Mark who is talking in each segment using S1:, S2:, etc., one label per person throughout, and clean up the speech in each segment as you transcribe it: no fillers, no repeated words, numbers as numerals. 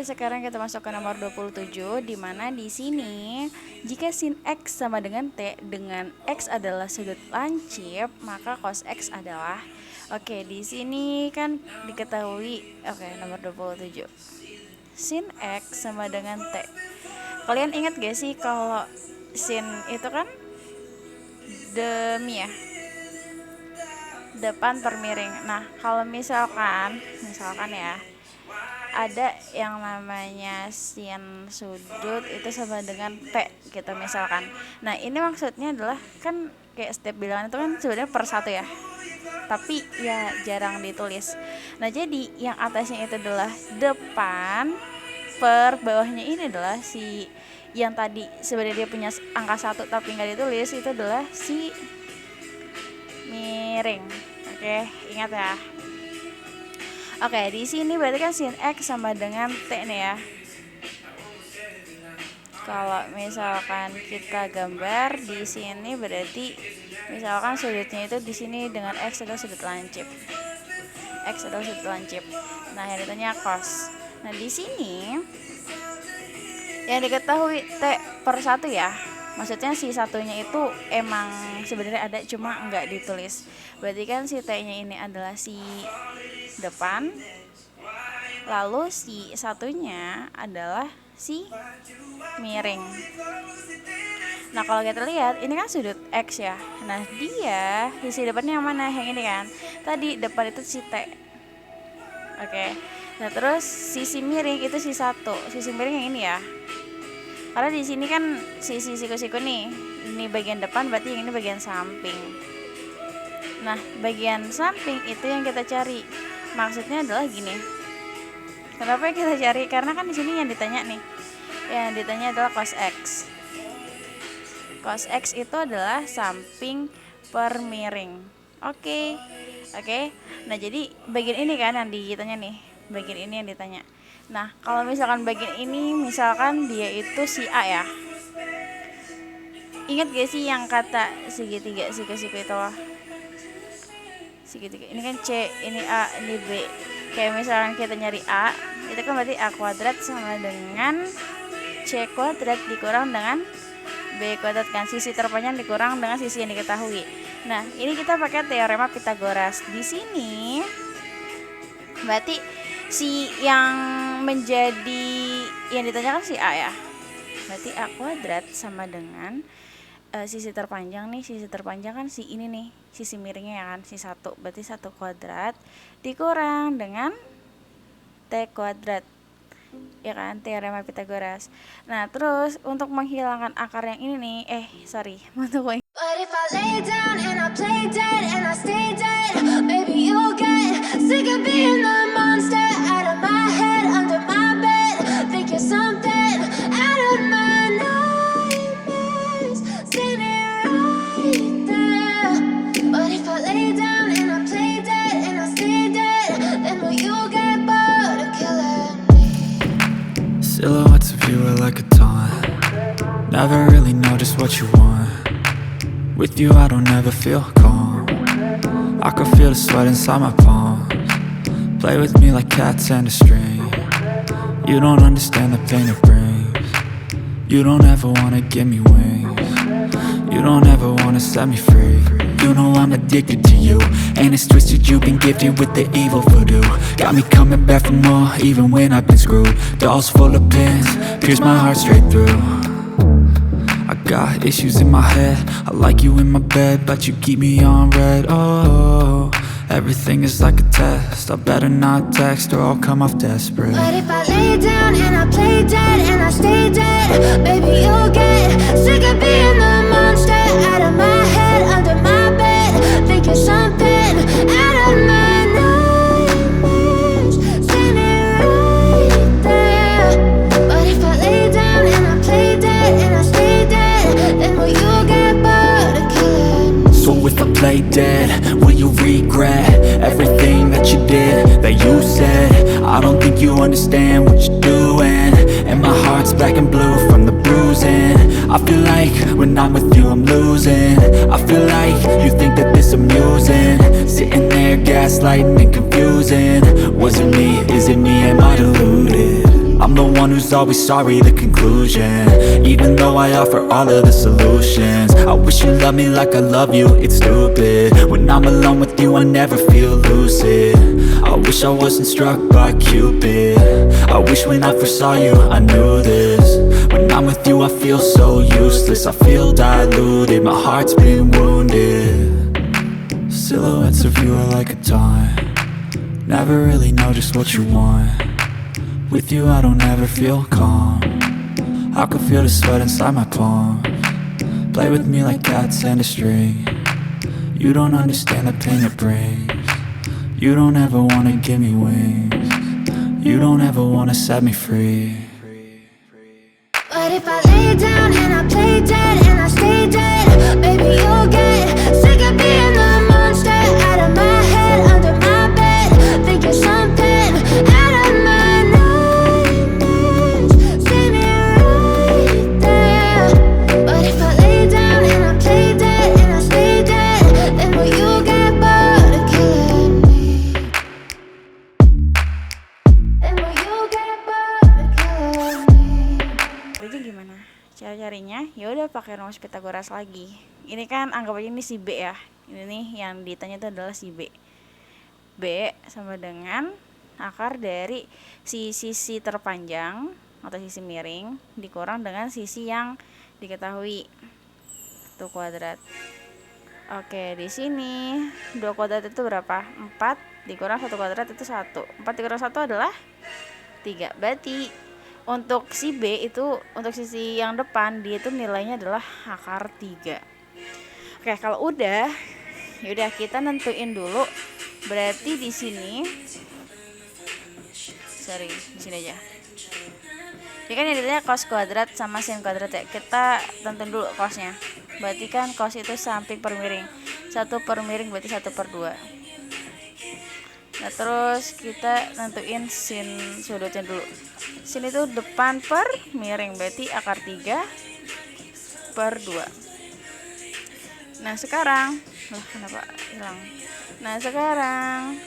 S1: sekarang kita masuk ke nomor 27, di mana di sini jika sin X sama dengan T dengan X adalah sudut lancip, maka cos X adalah di sini kan diketahui nomor 27. Sin X sama dengan T. Kalian ingat gak sih kalau sin itu kan demi ya, depan per miring. Nah, kalau misalkan ya ada yang namanya sin sudut itu sama dengan T gitu misalkan. Nah, ini maksudnya adalah kan kayak setiap bilangan itu kan sebenarnya per satu ya, tapi ya jarang ditulis. Nah, jadi yang atasnya itu adalah depan, per bawahnya ini adalah si yang tadi sebenarnya dia punya angka 1 tapi nggak ditulis, itu adalah si miring. Ingat ya. Di sini berarti kan sin X sama dengan T nih ya. Kalau misalkan kita gambar di sini berarti misalkan sudutnya itu di sini dengan X adalah sudut lancip. X adalah sudut lancip. Nah, yang ditanya cos. Nah, di sini yang diketahui T per 1 ya. Maksudnya si satunya itu emang sebenarnya ada cuma nggak ditulis. Berarti kan si T-nya ini adalah si depan, lalu si satunya adalah si miring. Nah, kalau kita lihat ini kan sudut X ya. Nah, dia sisi depannya yang mana? Yang ini kan. Tadi depan itu si T. Nah, terus sisi miring itu si 1. Sisi miring yang ini ya. Karena di sini kan sisi siku-siku nih. Ini bagian depan, berarti yang ini bagian samping. Nah, bagian samping itu yang kita cari. Maksudnya adalah gini. Kenapa kita cari? Karena kan di sini yang ditanya nih. Yang ditanya adalah cos X. Cos X itu adalah samping per miring. Oke. Nah, jadi bagian ini kan yang ditanya nih. Bagian ini yang ditanya. Nah, kalau misalkan bagian ini misalkan dia itu si A ya. Ingat gak sih yang kata segitiga siku-siku itu? Segitiga. Ini kan C, ini A, ini B. Kayak misalkan kita nyari A, itu kan berarti A kuadrat sama dengan C kuadrat dikurang dengan B kuadrat kan. Sisi terpanjang dikurang dengan sisi yang diketahui. Nah, ini kita pakai teorema Pitagoras. Di sini berarti si yang menjadi yang ditanyakan si A ya. Berarti A kuadrat sama dengan sisi terpanjang nih. Sisi terpanjang kan si ini nih, sisi miringnya ya kan, si 1. Berarti 1 kuadrat dikurang dengan T kuadrat. Ya kan, teorema Pitagoras. Nah, terus untuk menghilangkan akar yang ini nih, untuk But if I lay down and I play dead and I stay dead, maybe you'll get sick of being the monster out of my head, under my bed. Think you're something out of my nightmares, standing right there. But if I lay down and I play dead and I stay dead, then will you get bored of killing me?
S2: Silhouettes of you are like a taunt. Never really know just what you want. With you I don't ever feel calm. I can feel the sweat inside my palms. Play with me like cats and a string. You don't understand the pain it brings. You don't ever wanna give me wings. You don't ever wanna set me free. You know I'm addicted to you, and it's twisted, you've been gifted with the evil voodoo. Got me coming back for more, even when I've been screwed. Dolls full of pins, pierce my heart straight through. I got issues in my head, I like you in my bed, but you keep me on red. Oh, everything is like a test, I better not text or I'll come off desperate.
S3: But if I lay down and I play dead and I stay dead, baby you'll get sick of being the monster out of my head, under my bed. Think you're something out of my nightmares, standing right there. But if I lay down and I play dead and I stay dead, then will you get bored of killing me?
S2: So if I play dead, will you regret everything that you did, that you said? I don't think you understand what you're doing, and my heart's black and blue from the bruising. I feel like when I'm with you I'm losing. I feel like you think that this amusing, sitting there gaslighting and confusing. Was it me, is it me, am I deluded? I'm I'm the one who's always sorry, the conclusion. Even though I offer all of the solutions, I wish you loved me like I love you, it's stupid. When I'm alone with you, I never feel lucid. I wish I wasn't struck by Cupid. I wish when I first saw you, I knew this. When I'm with you, I feel so useless. I feel diluted, my heart's been wounded. Silhouettes of you are like a taunt. Never really know just what you want. With you, I don't ever feel calm. I can feel the sweat inside my palms. Play with me like cats and a string. You don't understand the pain it brings. You don't ever wanna give me wings. You don't ever wanna set me free.
S3: But if I lay down and I play dead and I stay dead, baby, you'll get sick of being the monster out of my head, under my bed, thinking something out of my nightmares. See me right there. But if I lay down and I play dead and I stay dead, then will you get bored of killing me? Then will you get bored of killing me?
S1: Jadi gimana cara carinya? Ya udah pakai rumus Pythagoras lagi. Ini kan anggap aja ini si B ya. Ini nih yang ditanya itu adalah si B. B sama dengan akar dari si sisi terpanjang atau sisi miring dikurang dengan sisi yang diketahui. Itu kuadrat. Oke, di sini 2 kuadrat itu berapa? 4 dikurang 1 kuadrat itu 1. 4 dikurang 1 adalah 3. Berarti untuk si B itu, untuk sisi yang depan, dia itu nilainya adalah akar 3. Oke, kalau udah, yaudah kita nentuin dulu. Berarti di sini, di sini aja. Ini kan nilainya cos kuadrat sama sin kuadrat ya. Kita tentuin dulu cosnya. Berarti kan cos itu samping per miring. 1 per miring berarti 1 per 2. Nah terus kita nentuin sin sudutnya dulu. Sin itu depan per miring, berarti akar 3 per 2. Nah sekarang, kenapa hilang? Nah sekarang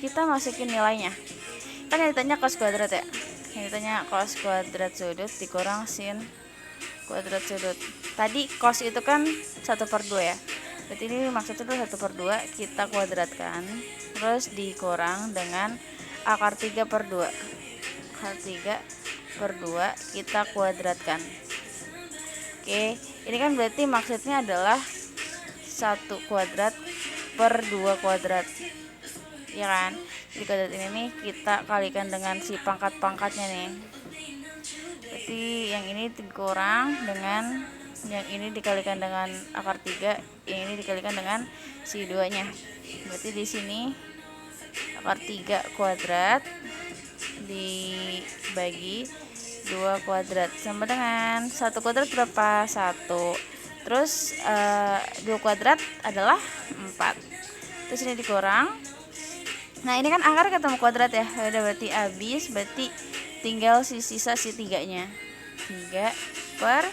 S1: kita masukin nilainya. Kan yang ditanya cos kuadrat ya. Yang ditanya cos kuadrat sudut dikurang sin kuadrat sudut. Tadi cos itu kan 1 per 2 ya. Berarti ini maksudnya tuh 1 per 2 kita kuadratkan, terus dikurang dengan akar 3 per 2. Akar 3 per 2 kita kuadratkan. Oke, ini kan berarti maksudnya adalah 1 kuadrat per 2 kuadrat, ya kan? Jadi kuadrat ini nih kita kalikan dengan si pangkat-pangkatnya nih. Berarti yang ini dikurang dengan yang ini dikalikan dengan akar 3, yang ini dikalikan dengan si 2-nya. Berarti di sini akar 3 kuadrat dibagi 2 kuadrat sama dengan 1 kuadrat berapa? 1. Terus 2 kuadrat adalah 4. Terus ini dikurang. Nah, ini kan akar ketemu kuadrat ya. Udah berarti habis, berarti tinggal sisa si 3-nya. 3 per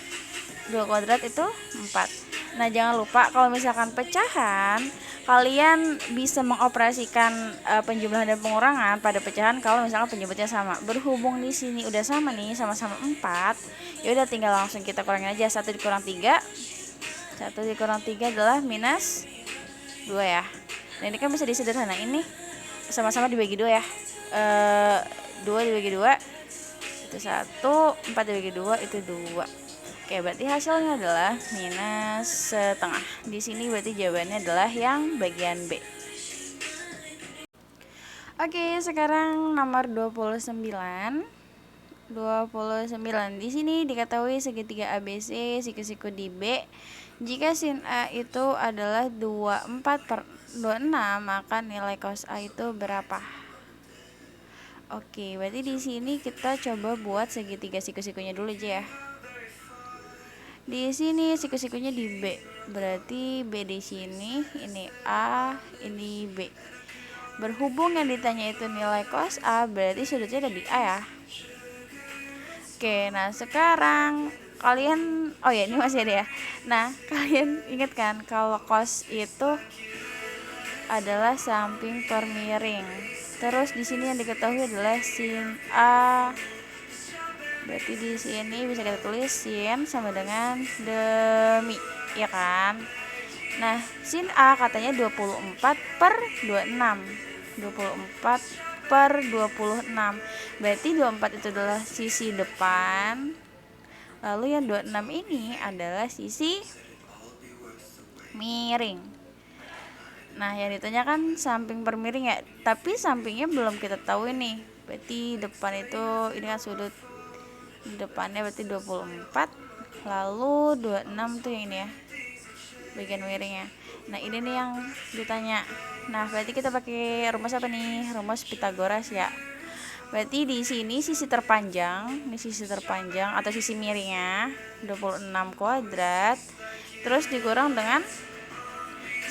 S1: 2 kuadrat itu 4. Nah jangan lupa kalau misalkan pecahan, kalian bisa mengoperasikan penjumlahan dan pengurangan pada pecahan kalau misalkan penyebutnya sama. Berhubung di sini udah sama nih, sama-sama 4, ya udah tinggal langsung kita kurangin aja. 1 dikurang 3, 1 dikurang 3 adalah minus 2 ya. Nah ini kan bisa disederhanain nih, sama-sama dibagi 2 ya. 2 dibagi 2 itu 1, 4 dibagi 2 itu 2. Oke, berarti hasilnya adalah minus setengah. Di sini berarti jawabannya adalah yang bagian B. Oke, sekarang nomor 29. Di sini diketahui segitiga ABC siku-siku di B. Jika sin A itu adalah 24 per 26, maka nilai cos A itu berapa? Oke, berarti di sini kita coba buat segitiga siku-sikunya dulu aja ya. Di sini siku-sikunya di B, berarti B di sini, ini A, ini B. Berhubung yang ditanya itu nilai cos A, berarti sudutnya ada di A ya. Oke, nah sekarang kalian, oh ya ini masih ada ya. Nah kalian ingat kan kalau cos itu adalah samping per miring. Terus di sini yang diketahui adalah sin A Berarti di sini bisa kita tulis sin sama dengan demi, ya kan? Nah, sin A katanya 24 per 26. 24 per 26. Berarti 24 itu adalah sisi depan. Lalu yang 26 ini adalah sisi miring. Nah, yang ditanya kan samping per miring ya. Tapi sampingnya belum kita tahu ini. Berarti depan itu ini kan sudut depannya berarti 24. Lalu 26 tuh yang ini ya, bagian miringnya. Nah, ini nih yang ditanya. Nah, berarti kita pakai rumus apa nih? Rumus Pitagoras ya. Berarti di sini sisi terpanjang, ini sisi terpanjang atau sisi miringnya 26 kuadrat. Terus dikurang dengan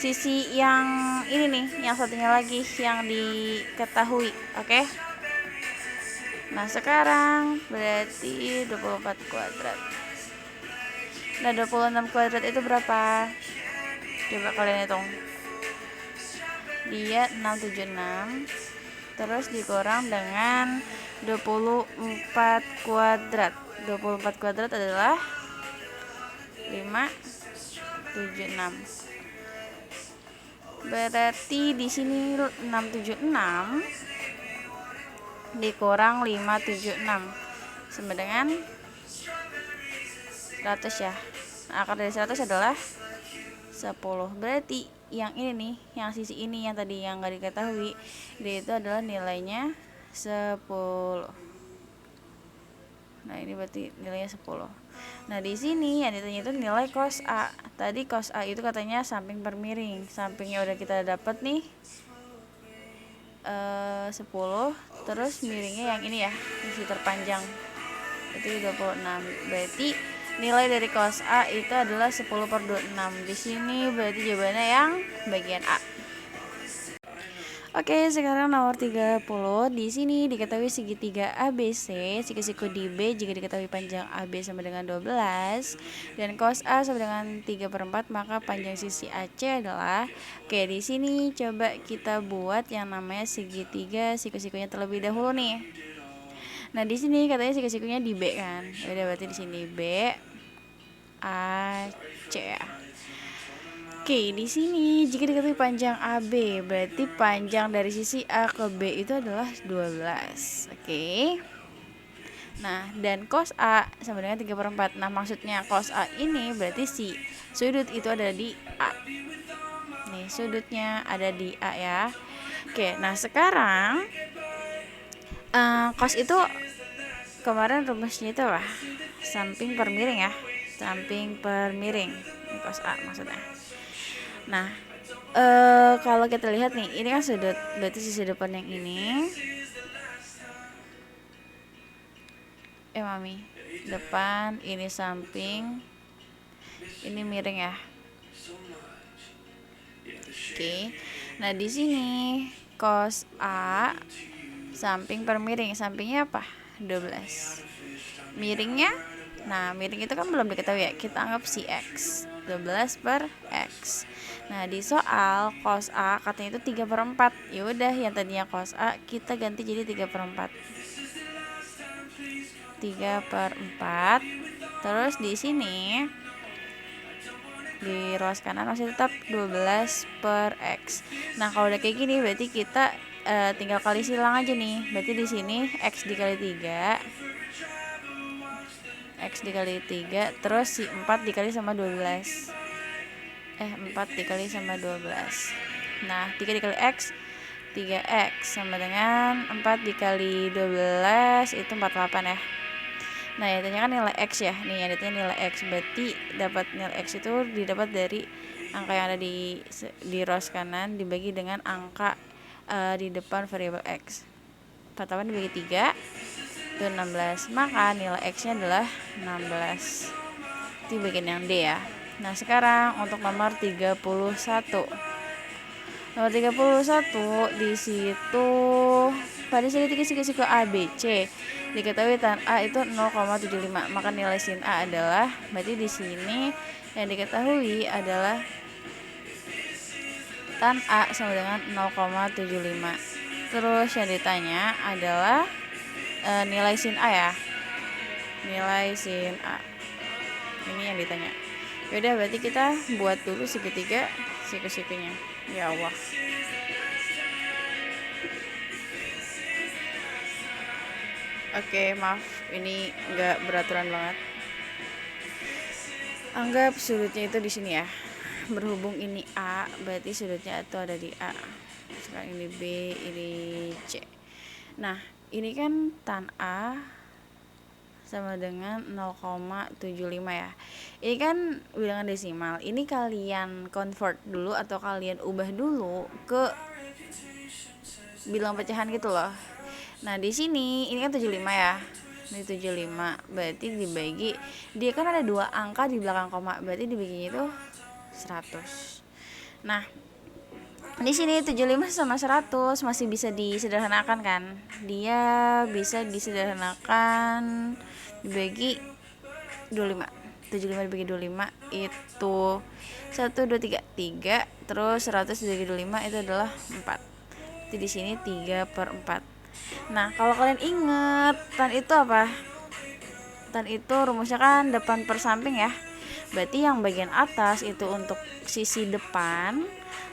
S1: sisi yang ini nih, yang satunya lagi yang diketahui. Oke. Nah, sekarang berarti 24 kuadrat. Nah, 26 kuadrat itu berapa? Coba kalian hitung. Dia 676. Terus dikurang dengan 24 kuadrat. 24 kuadrat adalah 576. Berarti di sini 676 dikurang 576 sama dengan 100 ya. Nah, akar dari 100 adalah 10. Berarti yang ini nih, yang sisi ini yang tadi yang nggak diketahui, dia itu adalah nilainya 10. Nah, ini berarti nilainya 10. Nah, di sini yang ditanya itu nilai cos A. Tadi cos A itu katanya samping per miring. Sampingnya udah kita dapat nih 10, terus miringnya yang ini ya, sisi terpanjang itu 26. Berarti nilai dari cos A itu adalah 10 per 26. Di sini berarti jawabannya yang bagian A. Oke, sekarang nomor 30. Di sini diketahui segitiga ABC, siku-siku di B jika diketahui panjang AB sama dengan 12 dan cos A sama dengan 3/4, maka panjang sisi AC adalah. Oke, di sini coba kita buat yang namanya segitiga siku-sikunya terlebih dahulu nih. Nah, di sini katanya siku-sikunya di B kan. Udah, berarti di sini B A C ya. Oke, di sini jika diketahui panjang AB, berarti panjang dari sisi A ke B itu adalah 12. Oke. Nah, dan cos A sama dengan 3/4. Nah, maksudnya cos A ini berarti si sudut itu ada di A. Nih, sudutnya ada di A ya. Oke, nah sekarang cos itu kemarin rumusnya itu apa? Samping per miring ya. Samping per miring. Ini cos A maksudnya. Nah, kalau kita lihat nih, ini kan sudut, berarti sisi depan yang ini. Mami, depan, ini samping, ini miring ya. Oke. Nah, di sini cos A samping per miring, sampingnya apa? 12. Miringnya, nah miring itu kan belum diketahui ya, kita anggap si X. 12 per X. Nah, di soal cos A katanya itu 3/4. Ya udah, yang tadinya cos A kita ganti jadi 3/4. 3/4. Terus di sini di ruas kanan masih tetap 12 per X. Nah, kalau udah kayak gini berarti kita tinggal kali silang aja nih. Berarti di sini X dikali 3. X dikali 3, terus si 4 dikali sama 12. 4 dikali sama 12. Nah, 3 dikali X, 3X sama dengan 4 dikali 12 itu 48 ya. Nah, yang ditanya kan nilai X ya. Nih, yang ditanya nilai X. Berarti dapat nilai X itu didapat dari angka yang ada di ruas kanan dibagi dengan angka di depan variabel X. 48 dibagi 3 itu 16. Maka nilai X-nya adalah 16. Itu bagian yang D ya. Nah, sekarang untuk nomor 31. Nomor 31 di situ pada segitiga siku ABC diketahui tan A itu 0,75. Maka nilai sin A adalah, berarti di sini yang diketahui adalah tan A sama dengan 0,75. Terus yang ditanya adalah nilai sin A ya. nilai sin A. Ini yang ditanya. Yaudah, berarti kita buat dulu segitiga siku-sikunya. Ya Allah. Oke, maaf, ini nggak beraturan banget. Anggap sudutnya itu di sini ya. Berhubung ini A, berarti sudutnya itu ada di A. Sekarang ini B, ini C. Nah, ini kan tan A sama dengan 0,75 ya. Ini kan bilangan desimal. Ini kalian convert dulu atau kalian ubah dulu ke bilangan pecahan gitu loh. Nah, di sini ini kan 75 ya. Ini 75, berarti dibagi, dia kan ada 2 angka di belakang koma, berarti dibaginya itu 100. Nah, di sini 75 sama 100 masih bisa disederhanakan kan? Dia bisa disederhanakan dibagi 25. 75 dibagi 25 itu 1 2 3 3, terus 100 dibagi 25 itu adalah 4. Jadi di sini 3/4. Nah, kalau kalian inget tan itu apa? Tan itu rumusnya kan depan per samping ya. Berarti yang bagian atas itu untuk sisi depan,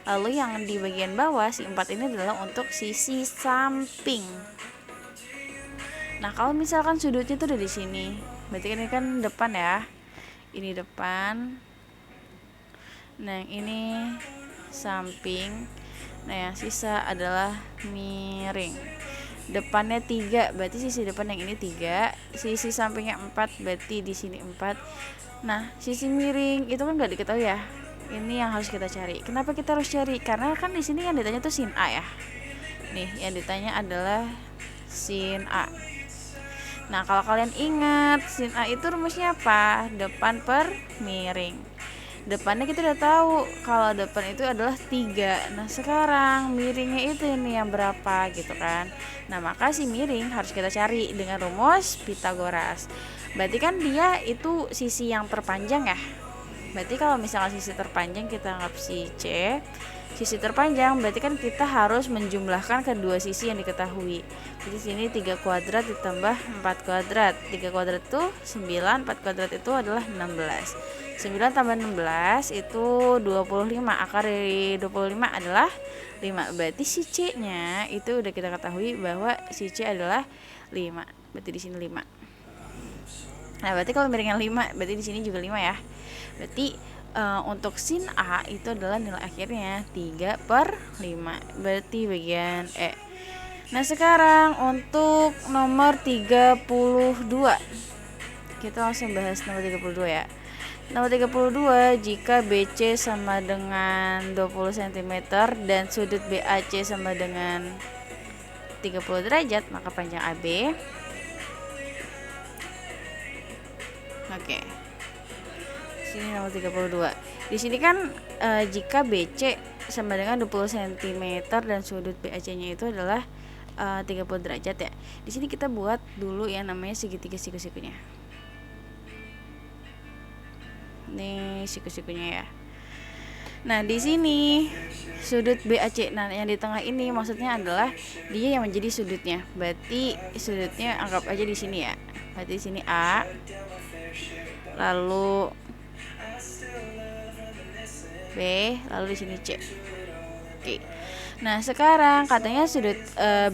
S1: lalu yang di bagian bawah si 4 ini adalah untuk sisi samping. Nah, kalau misalkan sudutnya itu udah di sini, berarti ini kan depan ya. Ini depan. Nah, ini samping. Nah, yang sisa adalah miring. Depannya 3, berarti sisi depan yang ini 3, sisi sampingnya 4, berarti di sini 4. Nah, sisi miring itu kan nggak diketahui ya. Ini yang harus kita cari. Kenapa kita harus cari? Karena kan di sini yang ditanya tuh sin A ya. Nih, yang ditanya adalah sin A. Nah, kalau kalian ingat sin A itu rumusnya apa? Depan per miring. Depannya kita udah tahu kalau depan itu adalah 3. Nah, sekarang miringnya itu ini yang berapa gitu kan. Nah, maka si miring harus kita cari dengan rumus Pitagoras. Berarti kan dia itu sisi yang terpanjang ya. Berarti kalau misalnya sisi terpanjang kita anggap si C, sisi terpanjang berarti kan kita harus menjumlahkan kedua sisi yang diketahui. Jadi sini 3 kuadrat ditambah 4 kuadrat. 3 kuadrat itu 9, 4 kuadrat itu adalah 16. 9 tambah 16 itu 25. Akar dari 25 adalah 5. Berarti si C-nya itu udah kita ketahui bahwa si C adalah 5. Berarti di sini 5. Nah, berarti kalau miringnya 5, berarti di sini juga 5 ya. Berarti untuk sin A itu adalah nilai akhirnya 3/5. Berarti bagian E. Nah, sekarang untuk nomor 32. Kita langsung bahas nomor 32 ya. Nomor 32, jika BC sama dengan 20 cm dan sudut BAC sama dengan 30 derajat, maka panjang AB. Oke. Sini nomor 32. Di sini kan jika BC sama dengan 20 cm dan sudut BAC-nya itu adalah 30 derajat ya. Di sini kita buat dulu yang namanya segitiga siku-sikunya. Nih siku-sikunya ya. Nah, di sini sudut BAC. Nah, yang di tengah ini maksudnya adalah dia yang menjadi sudutnya. Berarti sudutnya anggap aja di sini ya. Berarti di sini A. Lalu B, lalu di sini C. Oke. Nah, sekarang katanya sudut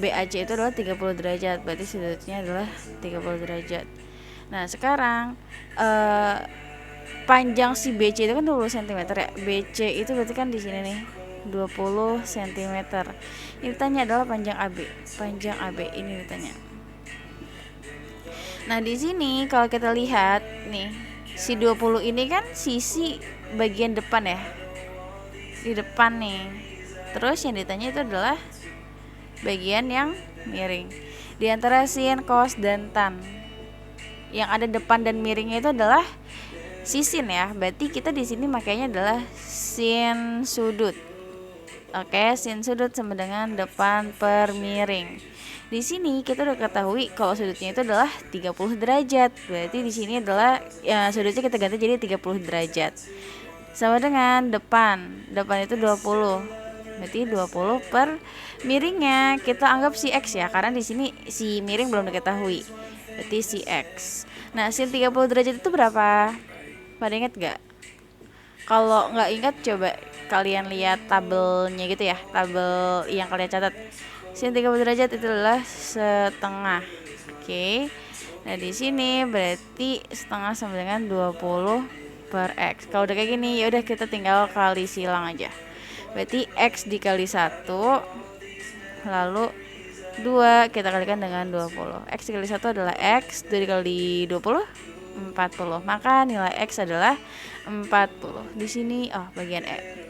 S1: BAC itu adalah 30 derajat. Berarti sudutnya adalah 30 derajat. Nah, sekarang panjang si BC itu kan 20 cm ya. BC itu berarti kan di sini nih 20 cm. Ini ditanya adalah panjang AB. Panjang AB ini ditanya. Nah, di sini kalau kita lihat nih, si 20 ini kan sisi bagian depan ya. Di depan nih. Terus yang ditanya itu adalah bagian yang miring. Di antara sin, cos, dan tan. Yang ada depan dan miringnya itu adalah sin ya. Berarti kita di sini makanya adalah sin sudut. Oke, sin sudut sama dengan depan per miring. Di sini kita udah ketahui kalau sudutnya itu adalah 30 derajat. Berarti di sini adalah ya sudutnya kita ganti jadi 30 derajat. Sama dengan depan. Depan itu 20. Berarti 20 per miringnya kita anggap si X ya, karena di sini si miring belum diketahui. berarti si X. Nah, sin 30 derajat itu berapa? Pada inget gak? Kalau nggak ingat coba kalian lihat tabelnya gitu ya, tabel yang kalian catat. Sin 30 derajat itu adalah setengah. Oke. Nah, di sini berarti setengah sama dengan 20 per X. Kalau udah kayak gini, ya udah kita tinggal kali silang aja. Berarti X dikali 1, lalu 2 kita kalikan dengan 20. X dikali 1 adalah X, 2 dikali 20 40. Maka nilai X adalah 40. Di sini bagian E.